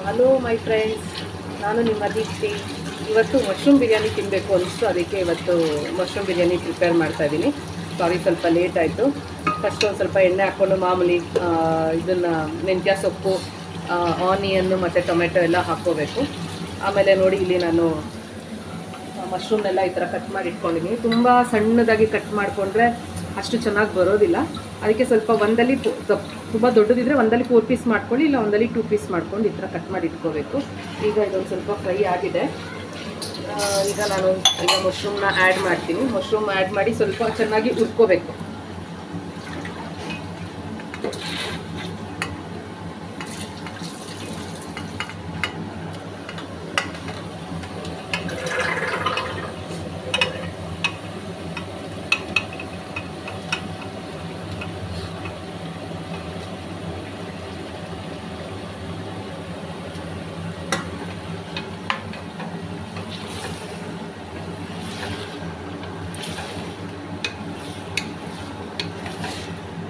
Hello my friends, ನಾನು ನಿಮ್ಮ ದೀಪ್ತಿ. ಇವತ್ತು ಮಶ್ರೂಮ್ ಬಿರಿಯಾನಿ ತಿನ್ನಬೇಕು ಅನಿಸ್ತು, ಅದಕ್ಕೆ ಇವತ್ತು ಮಶ್ರೂಮ್ ಬಿರಿಯಾನಿ ಪ್ರಿಪೇರ್ ಮಾಡ್ತಾಯಿದ್ದೀನಿ. ಸಾರಿ, ಸ್ವಲ್ಪ ಲೇಟ್ ಆಯಿತು. ಫಸ್ಟ್ ಒಂದು ಸ್ವಲ್ಪ ಎಣ್ಣೆ ಹಾಕ್ಕೊಂಡು ಮಾಮೂಲಿ ಇದನ್ನು ಮೆಂತ್ಯ ಸೊಪ್ಪು, ಆನಿಯನ್ನು ಮತ್ತು ಟೊಮೆಟೊ ಎಲ್ಲ ಹಾಕ್ಕೋಬೇಕು. ಆಮೇಲೆ ನೋಡಿ, ಇಲ್ಲಿ ನಾನು ಮಶ್ರೂಮ್ನೆಲ್ಲ ಈ ಥರ ಕಟ್ ಮಾಡಿ ಇಟ್ಕೊಂಡಿದ್ದೀನಿ. ತುಂಬ ಸಣ್ಣದಾಗಿ ಕಟ್ ಮಾಡಿಕೊಂಡ್ರೆ ಅಷ್ಟು ಚೆನ್ನಾಗಿ ಬರೋದಿಲ್ಲ. ಅದಕ್ಕೆ ಸ್ವಲ್ಪ ಒಂದಲ್ಲಿ ತುಂಬ ದೊಡ್ಡದಿದ್ದರೆ ಒಂದಲ್ಲಿ 4 ಪೀಸ್ ಮಾಡ್ಕೊಳ್ಳಿ, ಇಲ್ಲ ಒಂದಲ್ಲಿ 2 ಪೀಸ್ ಮಾಡ್ಕೊಂಡು ಈ ಥರ ಕಟ್ ಮಾಡಿ ಇಟ್ಕೋಬೇಕು. ಈಗ ಇದೊಂದು ಸ್ವಲ್ಪ ಫ್ರೈ ಆಗಿದೆ. ಈಗ ನಾನು ಮಶ್ರೂಮ್ನ ಆ್ಯಡ್ ಮಾಡ್ತೀನಿ. ಮಶ್ರೂಮ್ ಆ್ಯಡ್ ಮಾಡಿ ಸ್ವಲ್ಪ ಚೆನ್ನಾಗಿ ಹುರ್ಕೋಬೇಕು.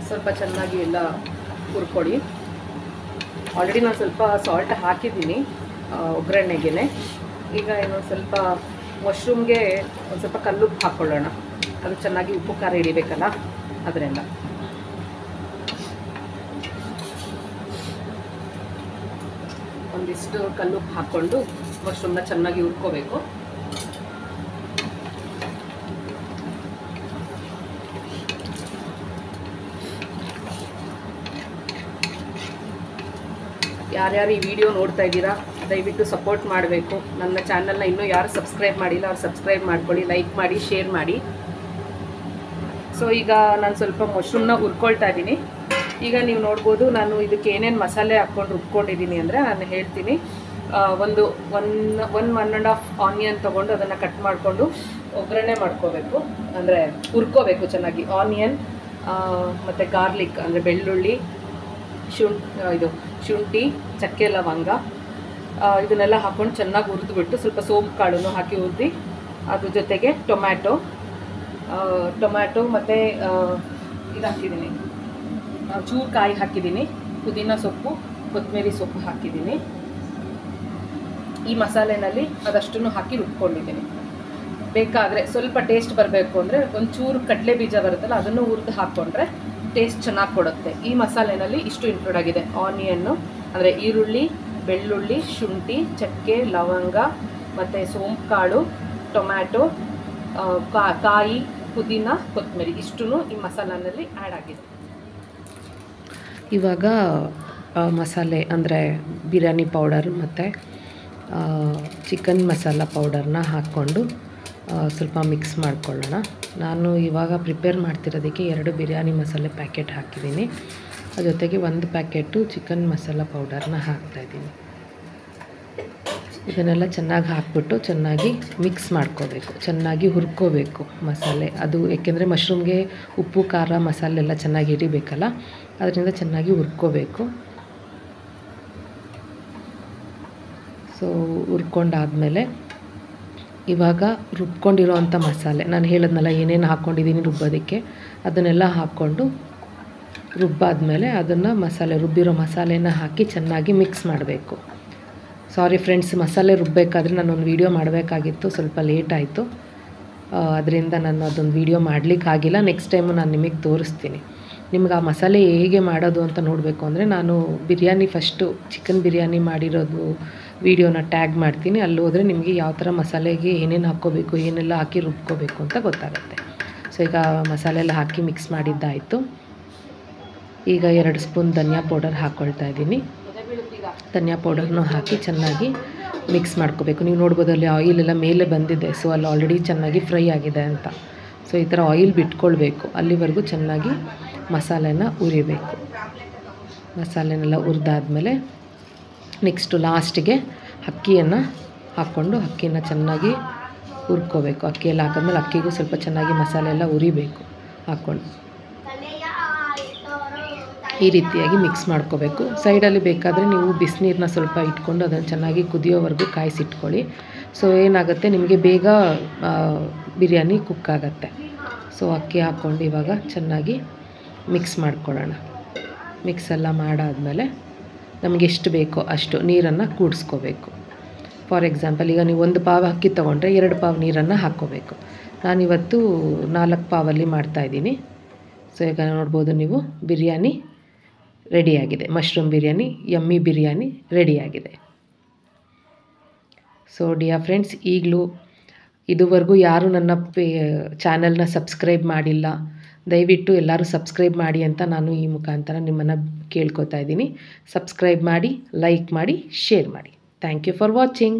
ಸ್ವಲ್ಪ ಚೆನ್ನಾಗಿ ಎಲ್ಲ ಹುರ್ಕೊಡಿ. ಆಲ್ರೆಡಿ ನಾನು ಸ್ವಲ್ಪ ಸಾಲ್ಟ್ ಹಾಕಿದ್ದೀನಿ ಒಗ್ಗರಣೆಗೆ. ಈಗ ಇನ್ನೊಂದು ಸ್ವಲ್ಪ ಮಶ್ರೂಮ್ಗೆ ಒಂದು ಸ್ವಲ್ಪ ಕಲ್ಲುಪ್ಪು ಹಾಕ್ಕೊಳ್ಳೋಣ. ಅದು ಚೆನ್ನಾಗಿ ಉಪ್ಪು ಖಾರ ಹಿಡಿಬೇಕಲ್ಲ, ಅದರಿಂದ ಒಂದಿಷ್ಟು ಕಲ್ಲುಪ್ಪು ಹಾಕ್ಕೊಂಡು ಮಶ್ರೂಮ್ನ ಚೆನ್ನಾಗಿ ಹುರ್ಕೋಬೇಕು. ಯಾರ್ಯಾರು ಈ ವಿಡಿಯೋ ನೋಡ್ತಾ ಇದ್ದೀರಾ, ದಯವಿಟ್ಟು ಸಪೋರ್ಟ್ ಮಾಡಬೇಕು. ನನ್ನ ಚಾನಲ್ನ ಇನ್ನೂ ಯಾರು ಸಬ್ಸ್ಕ್ರೈಬ್ ಮಾಡಿಲ್ಲ, ಅವ್ರು ಸಬ್ಸ್ಕ್ರೈಬ್ ಮಾಡ್ಕೊಳ್ಳಿ, ಲೈಕ್ ಮಾಡಿ, ಶೇರ್ ಮಾಡಿ. ಸೊ ಈಗ ನಾನು ಸ್ವಲ್ಪ ಮಶ್ರೂಮ್ನ ಹುರ್ಕೊಳ್ತಾ ಇದ್ದೀನಿ. ಈಗ ನೀವು ನೋಡ್ಬೋದು ನಾನು ಇದಕ್ಕೆ ಏನೇನು ಮಸಾಲೆ ಹಾಕ್ಕೊಂಡು ರುಬ್ಕೊಂಡಿದ್ದೀನಿ ಅಂದರೆ ನಾನು ಹೇಳ್ತೀನಿ. ಒಂದು 1.5 ಆನಿಯನ್ ತೊಗೊಂಡು ಅದನ್ನು ಕಟ್ ಮಾಡಿಕೊಂಡು ಒಗ್ಗರಣೆ ಮಾಡ್ಕೋಬೇಕು, ಅಂದರೆ ಹುರ್ಕೋಬೇಕು ಚೆನ್ನಾಗಿ. ಆನಿಯನ್ ಮತ್ತು ಗಾರ್ಲಿಕ್ ಅಂದರೆ ಬೆಳ್ಳುಳ್ಳಿ, ಶುಂಠಿ, ಚಕ್ಕೆ, ಲವಂಗ ಇದನ್ನೆಲ್ಲ ಹಾಕ್ಕೊಂಡು ಚೆನ್ನಾಗಿ ಹುರಿದ್ಬಿಟ್ಟು ಸ್ವಲ್ಪ ಸೋಂಪು ಕಾಳನ್ನು ಹಾಕಿ ಹುರಿದು, ಅದ್ರ ಜೊತೆಗೆ ಟೊಮ್ಯಾಟೊ ಮತ್ತು ಇದು ಹಾಕಿದ್ದೀನಿ, ಚೂರು ಕಾಯಿ ಹಾಕಿದ್ದೀನಿ, ಪುದೀನ ಸೊಪ್ಪು, ಕೊತ್ತಂಬರಿ ಸೊಪ್ಪು ಹಾಕಿದ್ದೀನಿ. ಈ ಮಸಾಲೆನಲ್ಲಿ ಅದಷ್ಟನ್ನು ಹಾಕಿ ರುಬ್ಕೊಂಡಿದ್ದೀನಿ. ಬೇಕಾದರೆ ಸ್ವಲ್ಪ ಟೇಸ್ಟ್ ಬರಬೇಕು ಅಂದರೆ ಒಂಚೂರು ಕಡಲೆ ಬೀಜ ಬರುತ್ತಲ್ಲ, ಅದನ್ನು ಹುರಿದು ಹಾಕ್ಕೊಂಡ್ರೆ ಟೇಸ್ಟ್ ಚೆನ್ನಾಗಿ ಕೊಡುತ್ತೆ. ಈ ಮಸಾಲೆನಲ್ಲಿ ಇಷ್ಟು ಇನ್ಕ್ಲೂಡ್ ಆಗಿದೆ: ಆನಿಯನ್ನು ಅಂದರೆ ಈರುಳ್ಳಿ, ಬೆಳ್ಳುಳ್ಳಿ, ಶುಂಠಿ, ಚಕ್ಕೆ, ಲವಂಗ ಮತ್ತು ಸೋಂಪು ಕಾಳು, ಟೊಮ್ಯಾಟೊ, ಕಾಯಿ, ಪುದೀನ, ಕೊತ್ತಂಬರಿ ಇಷ್ಟೂ ಈ ಮಸಾಲೆನಲ್ಲಿ ಆ್ಯಡ್ ಆಗಿದೆ. ಇವಾಗ ಮಸಾಲೆ ಅಂದರೆ ಬಿರಿಯಾನಿ ಪೌಡರ್ ಮತ್ತು ಚಿಕನ್ ಮಸಾಲ ಪೌಡರ್ನ ಹಾಕ್ಕೊಂಡು ಸ್ವಲ್ಪ ಮಿಕ್ಸ್ ಮಾಡ್ಕೊಳ್ಳೋಣ. ನಾನು ಇವಾಗ ಪ್ರಿಪೇರ್ ಮಾಡ್ತಿರೋದಕ್ಕೆ 2 ಬಿರಿಯಾನಿ ಮಸಾಲೆ ಪ್ಯಾಕೆಟ್ ಹಾಕಿದ್ದೀನಿ. ಜೊತೆಗೆ 1 ಪ್ಯಾಕೆಟು ಚಿಕನ್ ಮಸಾಲ ಪೌಡರ್ನ ಹಾಕ್ತಾಯಿದ್ದೀನಿ. ಇದನ್ನೆಲ್ಲ ಚೆನ್ನಾಗಿ ಹಾಕ್ಬಿಟ್ಟು ಚೆನ್ನಾಗಿ ಮಿಕ್ಸ್ ಮಾಡ್ಕೋಬೇಕು, ಚೆನ್ನಾಗಿ ಹುರ್ಕೋಬೇಕು ಮಸಾಲೆ. ಅದು ಏಕೆಂದರೆ ಮಶ್ರೂಮ್ಗೆ ಉಪ್ಪು, ಖಾರ, ಮಸಾಲೆ ಎಲ್ಲ ಚೆನ್ನಾಗಿ ಹಿಡಿಬೇಕಲ್ಲ, ಅದರಿಂದ ಚೆನ್ನಾಗಿ ಹುರ್ಕೋಬೇಕು. ಸೊ ಹುರ್ಕೊಂಡಾದಮೇಲೆ ಇವಾಗ ರುಬ್ಕೊಂಡಿರೋ ಅಂಥ ಮಸಾಲೆ, ನಾನು ಹೇಳಿದ್ನಲ್ಲ ಏನೇನು ಹಾಕ್ಕೊಂಡಿದ್ದೀನಿ ರುಬ್ಬೋದಕ್ಕೆ, ಅದನ್ನೆಲ್ಲ ಹಾಕ್ಕೊಂಡು ರುಬ್ಬಾದಮೇಲೆ ಅದನ್ನು ರುಬ್ಬಿರೋ ಮಸಾಲೆನ ಹಾಕಿ ಚೆನ್ನಾಗಿ ಮಿಕ್ಸ್ ಮಾಡಬೇಕು. ಸಾರಿ ಫ್ರೆಂಡ್ಸ್, ಮಸಾಲೆ ರುಬ್ಬಬೇಕಾದ್ರೆ ನಾನೊಂದು ವೀಡಿಯೋ ಮಾಡಬೇಕಾಗಿತ್ತು, ಸ್ವಲ್ಪ ಲೇಟ್ ಆಯಿತು. ಅದರಿಂದ ನಾನು ಅದೊಂದು ವೀಡಿಯೋ ಮಾಡಲಿಕ್ಕಾಗಿಲ್ಲ. ನೆಕ್ಸ್ಟ್ ಟೈಮು ನಾನು ನಿಮಗೆ ತೋರಿಸ್ತೀನಿ. ನಿಮ್ಗೆ ಆ ಮಸಾಲೆ ಹೇಗೆ ಮಾಡೋದು ಅಂತ ನೋಡಬೇಕು ಅಂದರೆ ನಾನು ಬಿರಿಯಾನಿ ಫಸ್ಟು ಚಿಕನ್ ಬಿರಿಯಾನಿ ಮಾಡಿರೋದು ವೀಡಿಯೋನ ಟ್ಯಾಗ್ ಮಾಡ್ತೀನಿ. ಅಲ್ಲಿ ಹೋದರೆ ನಿಮಗೆ ಯಾವ ಥರ ಮಸಾಲೆಗೆ ಏನೇನು ಹಾಕ್ಕೋಬೇಕು, ಏನೆಲ್ಲ ಹಾಕಿ ರುಬ್ಕೋಬೇಕು ಅಂತ ಗೊತ್ತಾಗುತ್ತೆ. ಸೊ ಈಗ ಮಸಾಲೆ ಎಲ್ಲ ಹಾಕಿ ಮಿಕ್ಸ್ ಮಾಡಿದ್ದಾಯಿತು. ಈಗ 2 ಸ್ಪೂನ್ ಧನಿಯಾ ಪೌಡರ್ ಹಾಕ್ಕೊಳ್ತಾ ಇದ್ದೀನಿ. ಧನಿಯಾ ಪೌಡರ್ನೂ ಹಾಕಿ ಚೆನ್ನಾಗಿ ಮಿಕ್ಸ್ ಮಾಡ್ಕೋಬೇಕು. ನೀವು ನೋಡ್ಬೋದು ಅಲ್ಲಿ ಆಯಿಲೆಲ್ಲ ಮೇಲೆ ಬಂದಿದೆ, ಸೊ ಅಲ್ಲಿ ಆಲ್ರೆಡಿ ಚೆನ್ನಾಗಿ ಫ್ರೈ ಆಗಿದೆ ಅಂತ. ಸೊ ಈ ಥರ ಆಯಿಲ್ ಬಿಟ್ಕೊಳ್ಬೇಕು, ಅಲ್ಲಿವರೆಗೂ ಚೆನ್ನಾಗಿ ಮಸಾಲೆನ ಹುರಿಬೇಕು. ಮಸಾಲೆನೆಲ್ಲ ಹುರಿದಾದ್ಮೇಲೆ ನೆಕ್ಸ್ಟು ಲಾಸ್ಟಿಗೆ ಅಕ್ಕಿಯನ್ನು ಹಾಕ್ಕೊಂಡು ಅಕ್ಕಿನ ಚೆನ್ನಾಗಿ ಹುರ್ಕೋಬೇಕು. ಅಕ್ಕಿಯೆಲ್ಲ ಹಾಕಿದ್ಮೇಲೆ ಅಕ್ಕಿಗೂ ಸ್ವಲ್ಪ ಚೆನ್ನಾಗಿ ಮಸಾಲೆ ಎಲ್ಲ ಹುರಿಬೇಕು ಹಾಕ್ಕೊಂಡು. ಈ ರೀತಿಯಾಗಿ ಮಿಕ್ಸ್ ಮಾಡ್ಕೋಬೇಕು. ಸೈಡಲ್ಲಿ ಬೇಕಾದರೆ ನೀವು ಬಿಸಿನೀರನ್ನ ಸ್ವಲ್ಪ ಇಟ್ಕೊಂಡು ಅದನ್ನು ಚೆನ್ನಾಗಿ ಕುದಿಯೋವರೆಗೂ ಕಾಯಿಸಿಟ್ಕೊಳ್ಳಿ. ಸೊ ಏನಾಗುತ್ತೆ, ನಿಮಗೆ ಬೇಗ ಬಿರಿಯಾನಿ ಕುಕ್ ಆಗುತ್ತೆ. ಸೊ ಅಕ್ಕಿ ಹಾಕ್ಕೊಂಡು ಇವಾಗ ಚೆನ್ನಾಗಿ ಮಿಕ್ಸ್ ಮಾಡ್ಕೊಳ್ಳೋಣ. ಮಿಕ್ಸ್ ಎಲ್ಲ ಮಾಡಾದಮೇಲೆ ನಮಗೆ ಎಷ್ಟು ಬೇಕೋ ಅಷ್ಟು ನೀರನ್ನು ಕೂಡಿಸ್ಕೋಬೇಕು. ಫಾರ್ ಎಕ್ಸಾಂಪಲ್ ಈಗ ನೀವು 1 ಪಾವ್ ಅಕ್ಕಿ ತೊಗೊಂಡ್ರೆ 2 ಪಾವ್ ನೀರನ್ನು ಹಾಕ್ಕೋಬೇಕು. ನಾನಿವತ್ತು 4 ಪಾವಲ್ಲಿ ಮಾಡ್ತಾಯಿದ್ದೀನಿ. ಸೊ ಈಗ ನೋಡ್ಬೋದು ನೀವು ಬಿರಿಯಾನಿ ರೆಡಿಯಾಗಿದೆ. ಮಶ್ರೂಮ್ ಬಿರಿಯಾನಿ, ಯಮ್ಮಿ ಬಿರಿಯಾನಿ ರೆಡಿಯಾಗಿದೆ. ಸೊ ಡಿಯರ್ ಫ್ರೆಂಡ್ಸ್, ಈಗಲೂ ಇದುವರೆಗೂ ಯಾರೂ ನನ್ನ ಚಾನಲ್ನ ಸಬ್ಸ್ಕ್ರೈಬ್ ಮಾಡಿಲ್ಲ, ದಯವಿಟ್ಟು ಎಲ್ಲರೂ ಸಬ್ಸ್ಕ್ರೈಬ್ ಮಾಡಿ ಅಂತ ನಾನು ಈ ಮುಖಾಂತರ ನಿಮ್ಮನ್ನು ಕೇಳ್ಕೊತಾ ಇದ್ದೀನಿ. ಸಬ್ಸ್ಕ್ರೈಬ್ ಮಾಡಿ, ಲೈಕ್ ಮಾಡಿ, ಶೇರ್ ಮಾಡಿ. Thank you for watching.